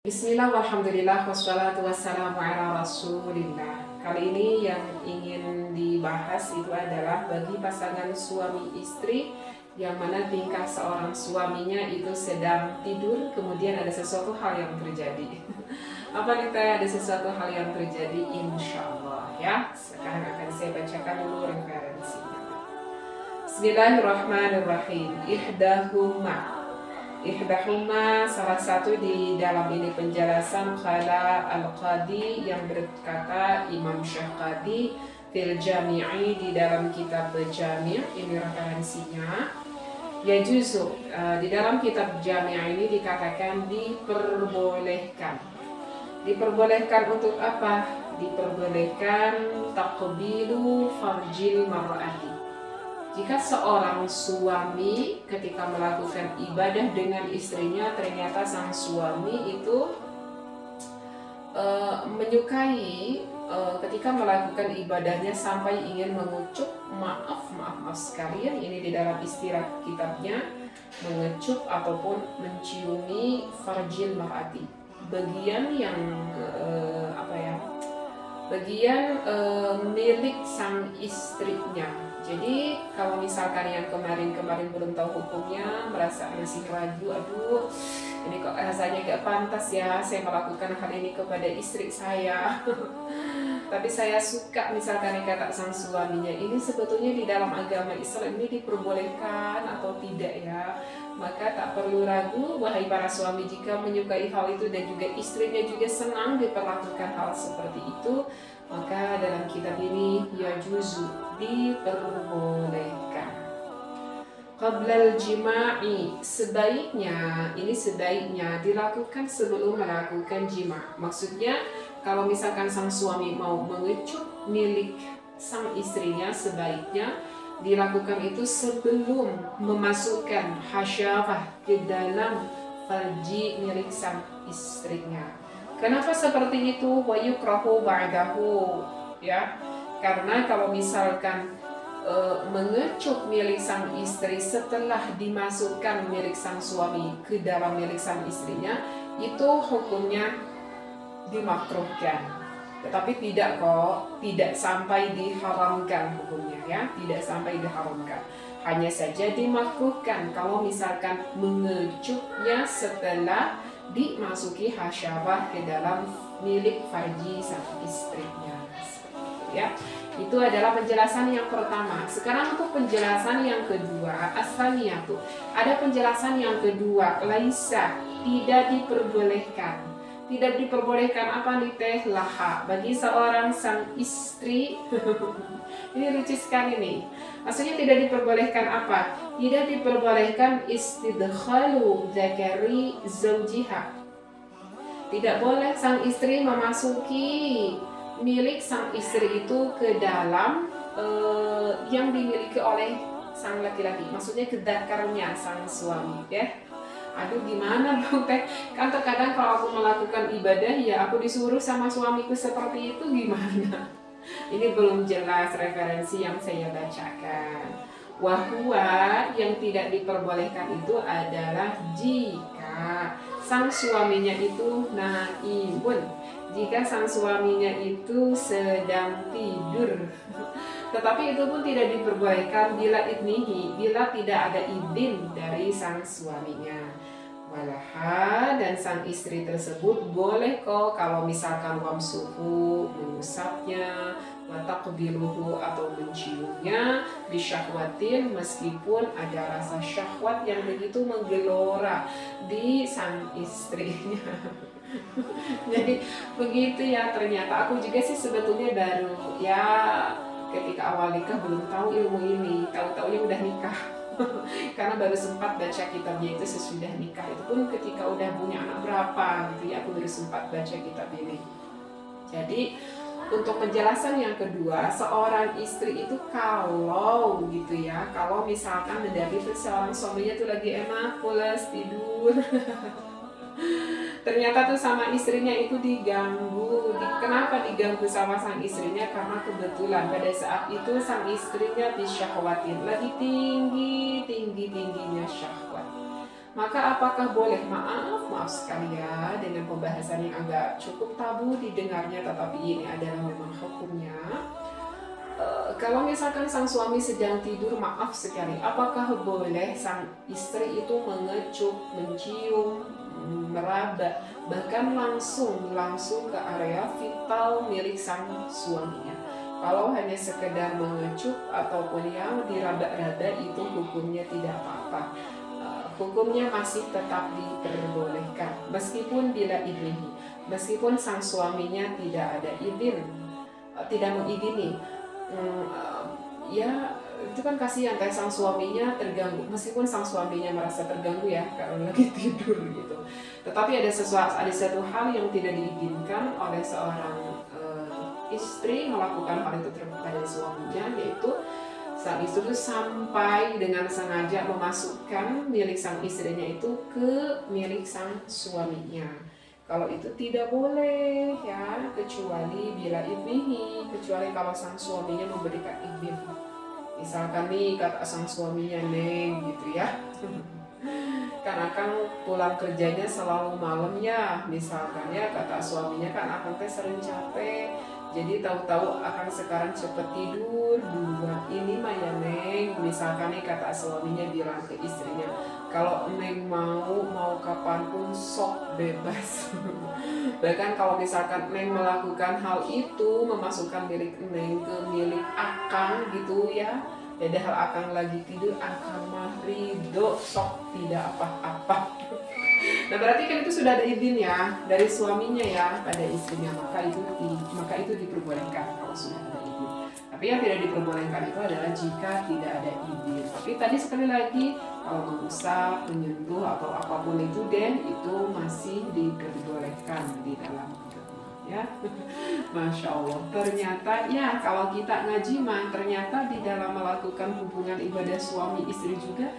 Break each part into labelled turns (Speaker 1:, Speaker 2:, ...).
Speaker 1: Bismillah, walhamdulillah, wassalatu wassalamu ala rasulillah. Kali ini yang ingin dibahas itu adalah bagi pasangan suami istri yang mana tingkah seorang suaminya itu sedang tidur, kemudian ada sesuatu hal yang terjadi. Apa nih teh, ada sesuatu hal yang terjadi? Insya Allah ya. Sekarang akan saya bacakan dulu referensinya. Bismillahirrahmanirrahim. Ihdahuma, salah satu di dalam ini penjelasan Qala al-Qadi yang berkata Imam Syahqadi fil Jami'i di dalam kitab Jami', ini referensinya. Ya juzu, di dalam kitab Jami' ini dikatakan diperbolehkan. Diperbolehkan untuk apa? Diperbolehkan taqbilu farjil mar'ati. Jika seorang suami ketika melakukan ibadah dengan istrinya, ternyata sang suami itu menyukai ketika melakukan ibadahnya sampai ingin mengucup, maaf sekalian, ini di dalam istilah kitabnya, mengecup ataupun menciumi farjil mar'ati, bagian yang bagian milik sang istrinya. Jadi kalau misalkan yang kemarin belum tahu hukumnya, merasa masih ragu, aduh ini kok rasanya gak pantas ya saya melakukan hal ini kepada istri saya. Tapi saya suka misalkan kata sang suaminya, ini sebetulnya di dalam agama Islam ini diperbolehkan atau tidak ya. Maka tak perlu ragu wahai para suami, jika menyukai hal itu dan juga istrinya juga senang diperlakukan hal seperti itu, maka dalam kitab ini ya juzu, diperbolehkan. Qablal jima'i, sebaiknya dilakukan sebelum melakukan jima'. Maksudnya kalau misalkan sang suami mau mengecup milik sang istrinya, sebaiknya dilakukan itu sebelum memasukkan hasyafah ke dalam farji milik sang istrinya. Kenapa seperti itu? Wa yukrahu ba'dahu, ya. Karena kalau misalkan mengecup milik sang istri setelah dimasukkan milik sang suami ke dalam milik sang istrinya, itu hukumnya dimakruhkan. Tetapi tidak sampai diharamkan hukumnya ya, tidak sampai diharamkan. Hanya saja dimakruhkan kalau misalkan mengecupnya setelah dimasuki hasyafah ke dalam milik farji sang istrinya. Ya, itu adalah penjelasan yang pertama. Sekarang untuk penjelasan yang kedua, asalnya tuh ada penjelasan yang kedua, laisa, tidak diperbolehkan. Tidak diperbolehkan apa nih teh? Laha, bagi seorang sang istri. Ini lucu sekali nih. Maksudnya tidak diperbolehkan apa? Tidak diperbolehkan istidkhalu zakari zawjiha. Tidak boleh sang istri memasuki milik sang istri itu ke dalam yang dimiliki oleh sang laki-laki. Maksudnya ke dakarnya sang suami ya. Aduh gimana dong teh, kan terkadang kalau aku melakukan ibadah ya aku disuruh sama suamiku seperti itu, gimana? Ini belum jelas referensi yang saya bacakan. Wahwa, yang tidak diperbolehkan itu adalah jika sang suaminya itu naimun, jika sang suaminya itu sedang tidur. Tetapi itu pun tidak diperbolehkan bila tidak ada izin dari sang suaminya. Walaha, dan sang istri tersebut boleh kok kalau misalkan wamsuhu, mengusapnya, wataqbiluhu atau menciumnya, bisyahwatin, meskipun ada rasa syahwat yang begitu menggelora di sang istrinya. Jadi begitu ya, ternyata aku juga sih sebetulnya baru ya ketika awal nikah belum tahu ilmu ini, tahu-taunya udah nikah. Karena baru sempat baca kitabnya itu sesudah nikah, itu pun ketika udah punya anak berapa gitu ya, aku baru sempat baca kitab ini. Jadi untuk penjelasan yang kedua, seorang istri itu kalau gitu ya, kalau misalkan mendapati seorang suaminya tuh lagi enak pulas tidur ternyata tuh sama istrinya itu diganggu. Kenapa diganggu sama sang istrinya? Karena kebetulan pada saat itu sang istrinya bisyahwatin, lagi tingginya syahwat. Maka apakah boleh? Maaf sekali ya, dengan pembahasan yang agak cukup tabu didengarnya, tetapi ini adalah memang hukumnya. Kalau misalkan sang suami sedang tidur, maaf sekali, apakah boleh sang istri itu mengecup, mencium, meraba, bahkan langsung ke area vital milik sang suaminya? Kalau hanya sekedar mengecup ataupun yang diraba-raba itu hukumnya tidak apa-apa. Hukumnya masih tetap diperbolehkan meskipun bila idnihi, meskipun sang suaminya tidak ada izin, tidak mengizini. Ya itu kan kasihan, kayak sang suaminya terganggu, meskipun sang suaminya merasa terganggu ya karena lagi tidur gitu. Tetapi ada satu hal yang tidak diizinkan oleh seorang istri melakukan hal itu terhadap suaminya, yaitu sang istri itu sampai dengan sengaja memasukkan milik sang istrinya itu ke milik sang suaminya. Kalau itu tidak boleh ya, kecuali bila idnihi, kecuali kalau sang suaminya memberikan izin. Misalkan nih kata sang suaminya, Neng gitu ya, kan akan pulang kerjanya selalu malam ya, misalkan ya, kata suaminya, kan akan teh sering capek, jadi tahu-tahu akan sekarang cepet tidur duluan, ini mah ya Neng, misalkan nih kata suaminya bilang ke istrinya, kalau Neng mau kapanpun sok bebas. Bahkan kalau misalkan Neng melakukan hal itu, memasukkan milik Neng ke milik akang gitu ya, padahal akang lagi tidur, akang mah ridho, sok tidak apa-apa. Nah berarti kan itu sudah ada izin ya dari suaminya ya pada istrinya, maka itu diperbolehkan kalau sudah ada izin. Tapi yang tidak diperbolehkan itu adalah jika tidak ada izin. Tapi tadi sekali lagi, kalau mengusap, menyentuh atau apapun itu deh, itu masih diperbolehkan di dalam ya. Masya Allah, ternyata ya kalau kita ngaji mah ternyata di dalam melakukan hubungan ibadah suami istri juga,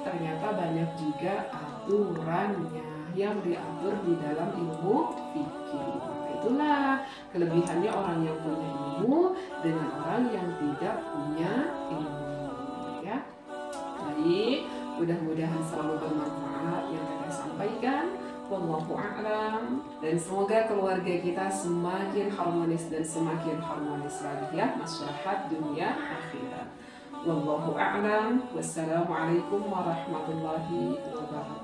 Speaker 1: ternyata banyak juga aturannya yang diatur di dalam ilmu fikih. Maka itulah kelebihannya orang yang punya ilmu dengan orang yang tidak punya ilmu ya. Baik, mudah-mudahan selalu bermanfaat yang saya sampaikan. Wallahu a'lam, dan semoga keluarga kita semakin harmonis dan semakin harmonis lagi ya, maslahat dunia akhirat. Wallahu a'lam. Wassalamualaikum warahmatullahi wabarakatuh.